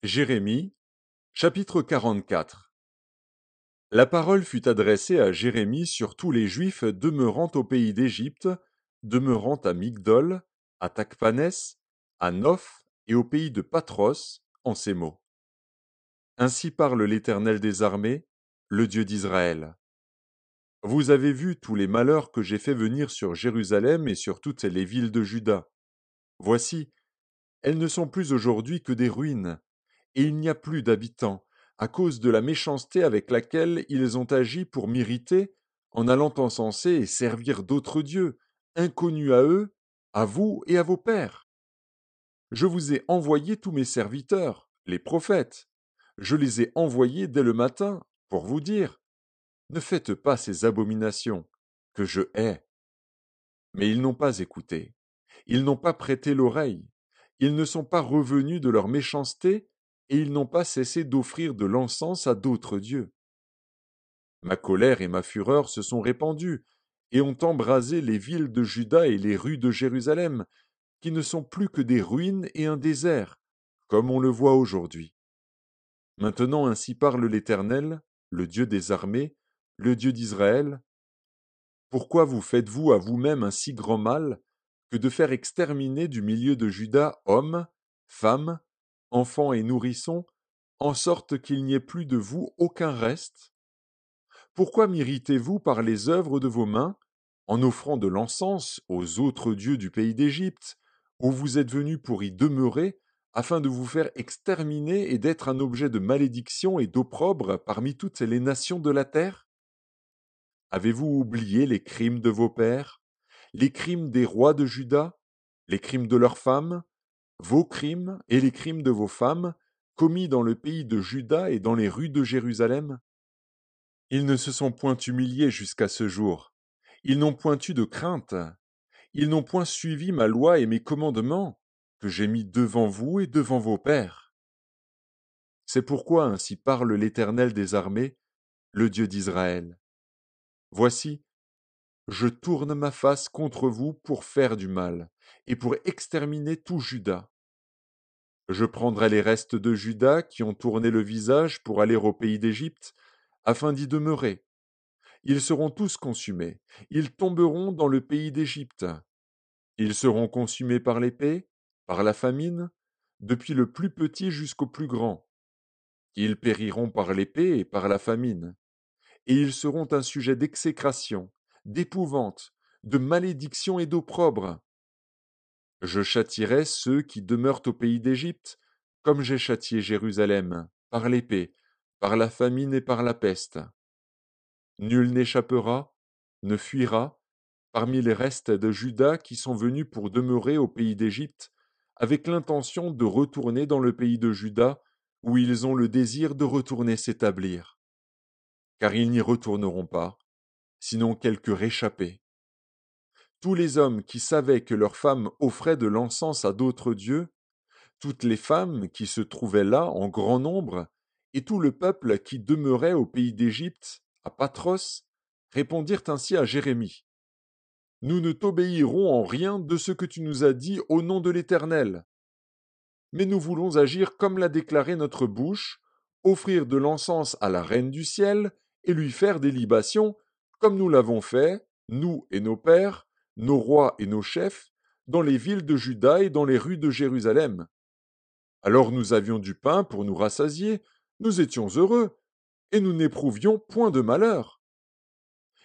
Jérémie, chapitre 44. La parole fut adressée à Jérémie sur tous les Juifs demeurant au pays d'Égypte, demeurant à Migdol, à Tachpanès, à Noph et au pays de Patros, en ces mots. Ainsi parle l'Éternel des armées, le Dieu d'Israël. Vous avez vu tous les malheurs que j'ai fait venir sur Jérusalem et sur toutes les villes de Juda. Voici, elles ne sont plus aujourd'hui que des ruines, et il n'y a plus d'habitants, à cause de la méchanceté avec laquelle ils ont agi pour m'irriter, en allant encenser et servir d'autres dieux, inconnus à eux, à vous et à vos pères. Je vous ai envoyé tous mes serviteurs, les prophètes. Je les ai envoyés dès le matin, pour vous dire, ne faites pas ces abominations, que je hais. Mais ils n'ont pas écouté, ils n'ont pas prêté l'oreille, ils ne sont pas revenus de leur méchanceté, et ils n'ont pas cessé d'offrir de l'encens à d'autres dieux. Ma colère et ma fureur se sont répandues, et ont embrasé les villes de Juda et les rues de Jérusalem, qui ne sont plus que des ruines et un désert, comme on le voit aujourd'hui. Maintenant ainsi parle l'Éternel, le Dieu des armées, le Dieu d'Israël. Pourquoi vous faites-vous à vous-même un si grand mal que de faire exterminer du milieu de Juda hommes, femmes, enfants et nourrissons, en sorte qu'il n'y ait plus de vous aucun reste? Pourquoi m'irritez-vous par les œuvres de vos mains, en offrant de l'encens aux autres dieux du pays d'Égypte, où vous êtes venus pour y demeurer, afin de vous faire exterminer et d'être un objet de malédiction et d'opprobre parmi toutes les nations de la terre? Avez-vous oublié les crimes de vos pères, les crimes des rois de Juda, les crimes de leurs femmes, vos crimes et les crimes de vos femmes, commis dans le pays de Juda et dans les rues de Jérusalem? Ils ne se sont point humiliés jusqu'à ce jour. Ils n'ont point eu de crainte. Ils n'ont point suivi ma loi et mes commandements, que j'ai mis devant vous et devant vos pères. C'est pourquoi ainsi parle l'Éternel des armées, le Dieu d'Israël. Voici, je tourne ma face contre vous pour faire du mal, et pour exterminer tout Juda. Je prendrai les restes de Juda qui ont tourné le visage pour aller au pays d'Égypte, afin d'y demeurer. Ils seront tous consumés, ils tomberont dans le pays d'Égypte. Ils seront consumés par l'épée, par la famine, depuis le plus petit jusqu'au plus grand. Ils périront par l'épée et par la famine, et ils seront un sujet d'exécration, d'épouvante, de malédiction et d'opprobre. Je châtierai ceux qui demeurent au pays d'Égypte, comme j'ai châtié Jérusalem, par l'épée, par la famine et par la peste. Nul n'échappera, ne fuira, parmi les restes de Juda qui sont venus pour demeurer au pays d'Égypte, avec l'intention de retourner dans le pays de Juda, où ils ont le désir de retourner s'établir. Car ils n'y retourneront pas, sinon quelques réchappés. Tous les hommes qui savaient que leurs femmes offraient de l'encens à d'autres dieux, toutes les femmes qui se trouvaient là en grand nombre, et tout le peuple qui demeurait au pays d'Égypte, à Patros, répondirent ainsi à Jérémie. Nous ne t'obéirons en rien de ce que tu nous as dit au nom de l'Éternel. Mais nous voulons agir comme l'a déclaré notre bouche, offrir de l'encens à la Reine du ciel et lui faire des libations, comme nous l'avons fait, nous et nos pères, nos rois et nos chefs, dans les villes de Juda et dans les rues de Jérusalem. Alors nous avions du pain pour nous rassasier, nous étions heureux, et nous n'éprouvions point de malheur.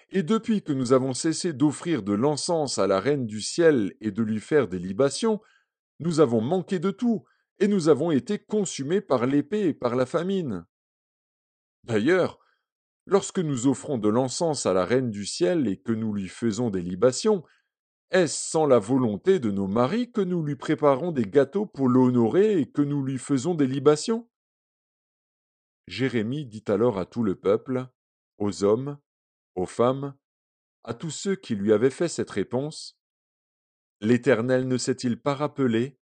Et depuis que nous avons cessé d'offrir de l'encens à la Reine du ciel et de lui faire des libations, nous avons manqué de tout, et nous avons été consumés par l'épée et par la famine. D'ailleurs, lorsque nous offrons de l'encens à la Reine du ciel et que nous lui faisons des libations, est-ce sans la volonté de nos maris que nous lui préparons des gâteaux pour l'honorer et que nous lui faisons des libations? Jérémie dit alors à tout le peuple, aux hommes, aux femmes, à tous ceux qui lui avaient fait cette réponse, l'Éternel ne s'est-il pas rappelé?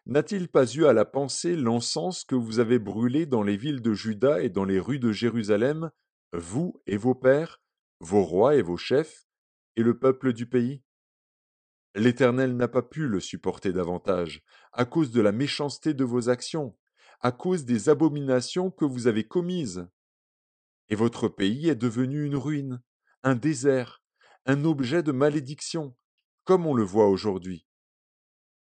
N'a-t-il pas eu à la pensée l'encens que vous avez brûlé dans les villes de Juda et dans les rues de Jérusalem, vous et vos pères, vos rois et vos chefs, et le peuple du pays? L'Éternel n'a pas pu le supporter davantage, à cause de la méchanceté de vos actions, à cause des abominations que vous avez commises. Et votre pays est devenu une ruine, un désert, un objet de malédiction, comme on le voit aujourd'hui.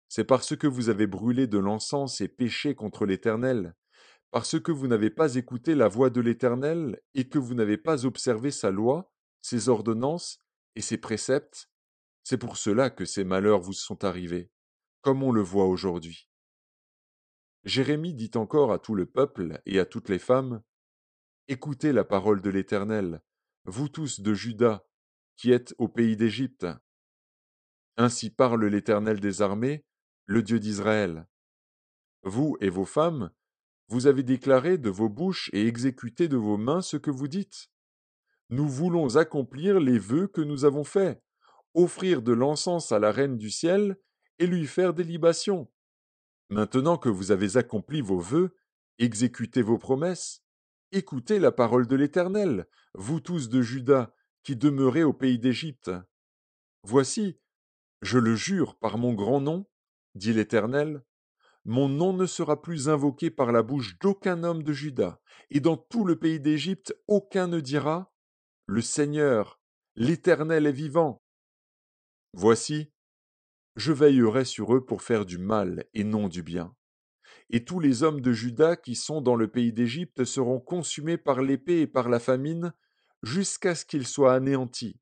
C'est parce que vous avez brûlé de l'encens et péché contre l'Éternel, parce que vous n'avez pas écouté la voix de l'Éternel et que vous n'avez pas observé sa loi, ses ordonnances et ses préceptes. C'est pour cela que ces malheurs vous sont arrivés, comme on le voit aujourd'hui. Jérémie dit encore à tout le peuple et à toutes les femmes, écoutez la parole de l'Éternel, vous tous de Juda, qui êtes au pays d'Égypte. Ainsi parle l'Éternel des armées, le Dieu d'Israël. Vous et vos femmes, vous avez déclaré de vos bouches et exécuté de vos mains ce que vous dites. Nous voulons accomplir les vœux que nous avons faits, offrir de l'encens à la Reine du ciel et lui faire des libations. Maintenant que vous avez accompli vos vœux, exécutez vos promesses. Écoutez la parole de l'Éternel, vous tous de Juda, qui demeurez au pays d'Égypte. Voici, je le jure par mon grand nom, dit l'Éternel, mon nom ne sera plus invoqué par la bouche d'aucun homme de Juda, et dans tout le pays d'Égypte, aucun ne dira, le Seigneur, l'Éternel est vivant. Voici, je veillerai sur eux pour faire du mal et non du bien. Et tous les hommes de Juda qui sont dans le pays d'Égypte seront consumés par l'épée et par la famine, jusqu'à ce qu'ils soient anéantis.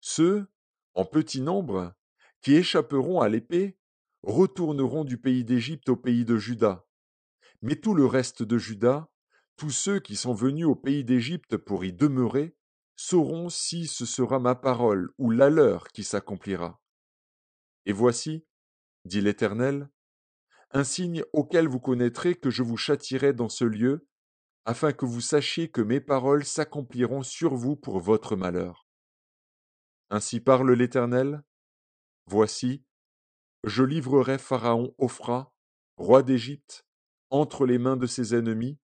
Ceux, en petit nombre, qui échapperont à l'épée, retourneront du pays d'Égypte au pays de Juda. Mais tout le reste de Juda, tous ceux qui sont venus au pays d'Égypte pour y demeurer, sauront si ce sera ma parole ou la leur qui s'accomplira. Et voici, dit l'Éternel, un signe auquel vous connaîtrez que je vous châtierai dans ce lieu, afin que vous sachiez que mes paroles s'accompliront sur vous pour votre malheur. Ainsi parle l'Éternel, voici, je livrerai Pharaon Ophra, roi d'Égypte, entre les mains de ses ennemis,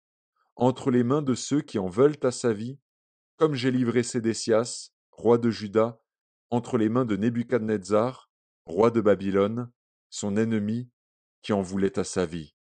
entre les mains de ceux qui en veulent à sa vie, comme j'ai livré Sédécias, roi de Juda, entre les mains de Nebuchadnezzar, roi de Babylone, son ennemi, qui en voulait à sa vie.